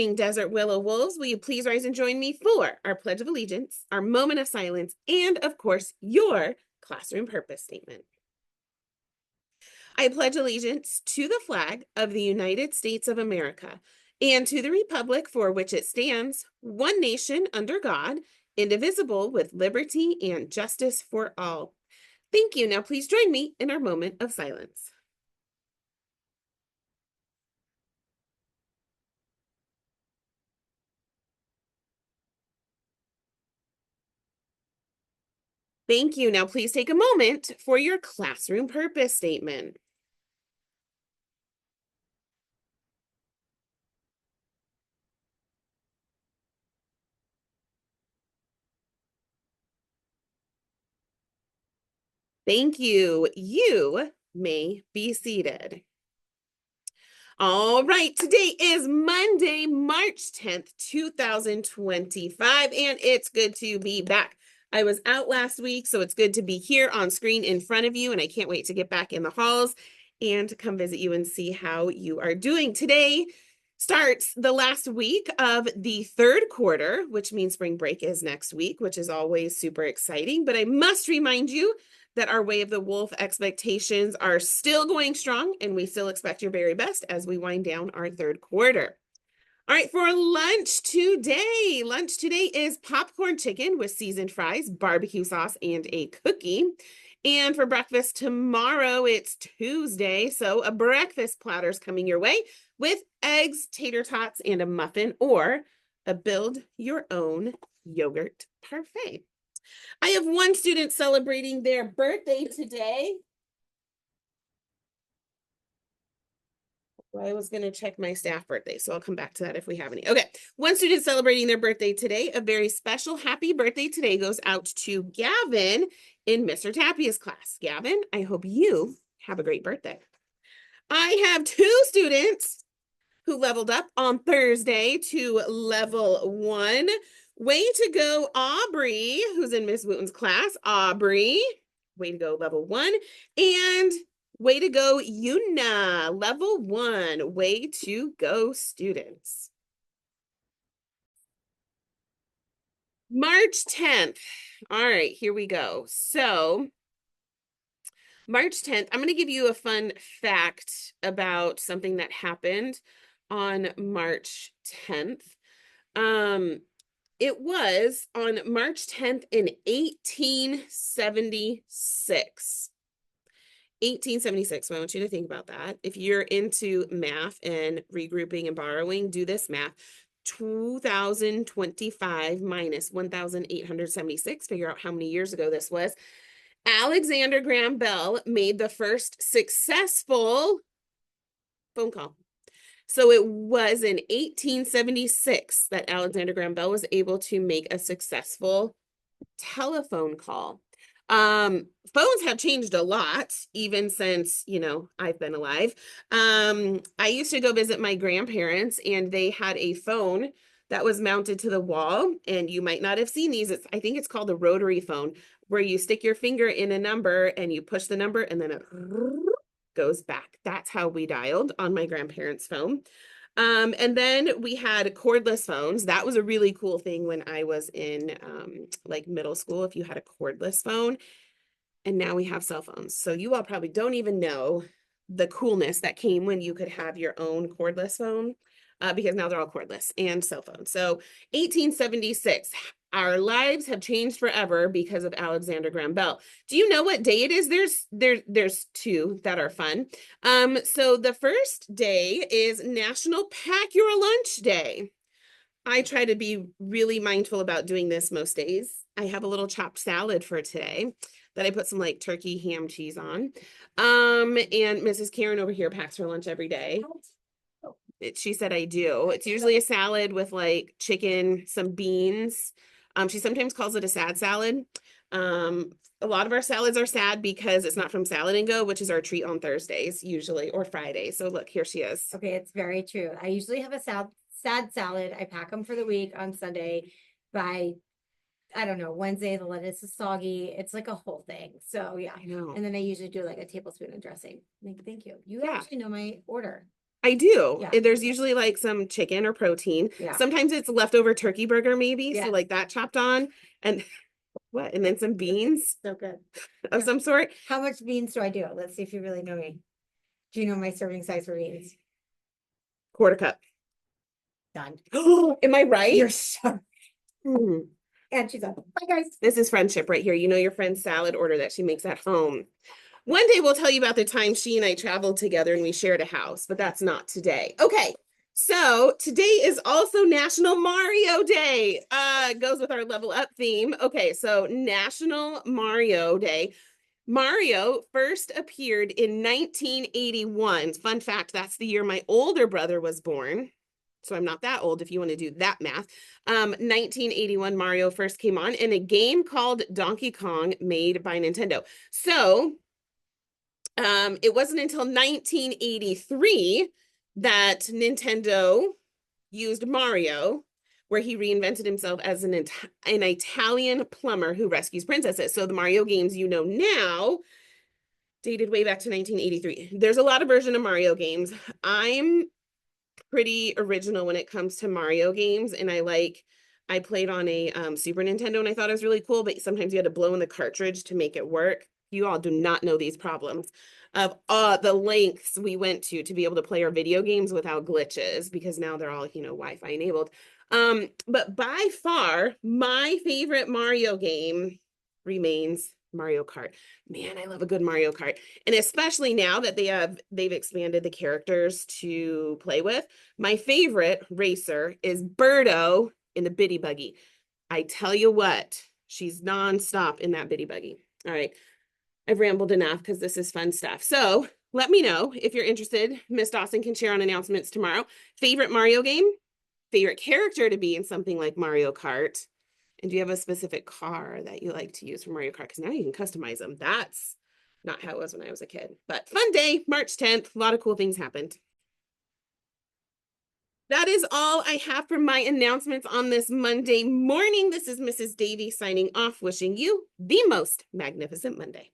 morning, Desert Willow Wolves. Will you please rise and join me for our Pledge of Allegiance, our moment of silence, and of course, your classroom purpose statement. I pledge allegiance to the flag of the United States of America and to the republic for which it stands, one nation under God, indivisible, with liberty and justice for all. Thank you. Now please join me in our moment of silence. Thank you. Now please take a moment for your classroom purpose statement. Thank you. You may be seated. All right, today is Monday, March 10th, 2025, and it's good to be back. I was out last week, so it's good to be here on screen in front of you, and I can't wait to get back in the halls and to come visit you and see how you are doing. Today starts the last week of the third quarter, which means spring break is next week, which is always super exciting, but I must remind you that our Way of the Wolf expectations are still going strong, and we still expect your very best as we wind down our third quarter. All right, for lunch today is popcorn chicken with seasoned fries, barbecue sauce, and a cookie. And for breakfast tomorrow, it's Tuesday, so a breakfast platter is coming your way with eggs, tater tots, and a muffin, or a build your own yogurt parfait. I have one student celebrating their birthday today. Well, I was going to check my staff birthday, so I'll come back to that if we have any. Okay, one student celebrating their birthday today. A very special happy birthday today goes out to Gavin in Mr. Tapia's class. Gavin, I hope you have a great birthday. I have two students who leveled up on Thursday to level 1. Way to go, Aubrey, who's in Miss Wooten's class. Aubrey, way to go, level 1. And way to go, Yuna, level 1. Way to go, students. March 10th. All right, here we go. So, March 10th, I'm going to give you a fun fact about something that happened on March 10th. It was on March 10th in 1876. 1876. So I want you to think about that. If you're into math and regrouping and borrowing, do this math. 2025 minus 1876. Figure out how many years ago this was. Alexander Graham Bell made the first successful phone call. So it was in 1876 that Alexander Graham Bell was able to make a successful telephone call. Phones have changed a lot, even since, I've been alive. I used to go visit my grandparents, and they had a phone that was mounted to the wall, and you might not have seen these. I think it's called a rotary phone, where you stick your finger in a number and you push the number, and then it goes back. That's how we dialed on my grandparents' phone. And then we had cordless phones. That was a really cool thing when I was in like middle school, if you had a cordless phone. And now we have cell phones. So you all probably don't even know the coolness that came when you could have your own cordless phone, because now they're all cordless and cell phones. So 1876, our lives have changed forever because of Alexander Graham Bell. Do you know what day it is? There's two that are fun. So the first day is National Pack Your Lunch Day. I try to be really mindful about doing this most days. I have a little chopped salad for today that I put some like turkey ham cheese on. And Mrs. Karen over here packs her lunch every day. She said I do. It's usually a salad with like chicken, some beans. She sometimes calls it a sad salad. A lot of our salads are sad because it's not from Salad and Go, which is our treat on Thursdays usually, or Fridays. So look, here she is. Okay, it's very true. I usually have a sad salad. I pack them for the week on Sunday. By, I don't know, Wednesday the lettuce is soggy. It's like a whole thing. So yeah. I know. And then I usually do like a tablespoon of dressing. Thank you. You Yeah. actually know my order. I do. Yeah. There's usually like some chicken or protein. Yeah. Sometimes it's leftover turkey burger, maybe. Yes. So like that chopped on and what? And then some beans So good. of Yeah. some sort. How much beans do I do? Let's see if you really know me. Do you know my serving size for beans? Quarter cup. Done. Am I right? You're so. Hmm. And she's up. Bye, guys. This is friendship right here. You know your friend's salad order that she makes at home. One day we'll tell you about the time she and I traveled together and we shared a house, but that's not today. Okay. So today is also National Mario Day. Goes with our level up theme. Okay, so National Mario Day. Mario first appeared in 1981. Fun fact, that's the year my older brother was born. So I'm not that old if you want to do that math. 1981 Mario first came on in a game called Donkey Kong made by Nintendo. So it wasn't until 1983 that Nintendo used Mario, where he reinvented himself as an Italian plumber who rescues princesses. So the Mario games you know now dated way back to 1983. There's a lot of version of Mario games. I'm pretty original when it comes to Mario games, and I played on a Super Nintendo and I thought it was really cool, but sometimes you had to blow in the cartridge to make it work. You all do not know these problems of the lengths we went to be able to play our video games without glitches, because now they're all, Wi-Fi enabled. But by far, my favorite Mario game remains Mario Kart. Man, I love a good Mario Kart. And especially now that they've expanded the characters to play with. My favorite racer is Birdo in the Bitty Buggy. I tell you what, she's nonstop in that Bitty Buggy. All right. I've rambled enough because this is fun stuff. So let me know if you're interested. Miss Dawson can share on announcements tomorrow. Favorite Mario game? Favorite character to be in something like Mario Kart? And do you have a specific car that you like to use for Mario Kart? Because now you can customize them. That's not how it was when I was a kid. But fun day, March 10th. A lot of cool things happened. That is all I have for my announcements on this Monday morning. This is Mrs. Davy signing off, wishing you the most magnificent Monday.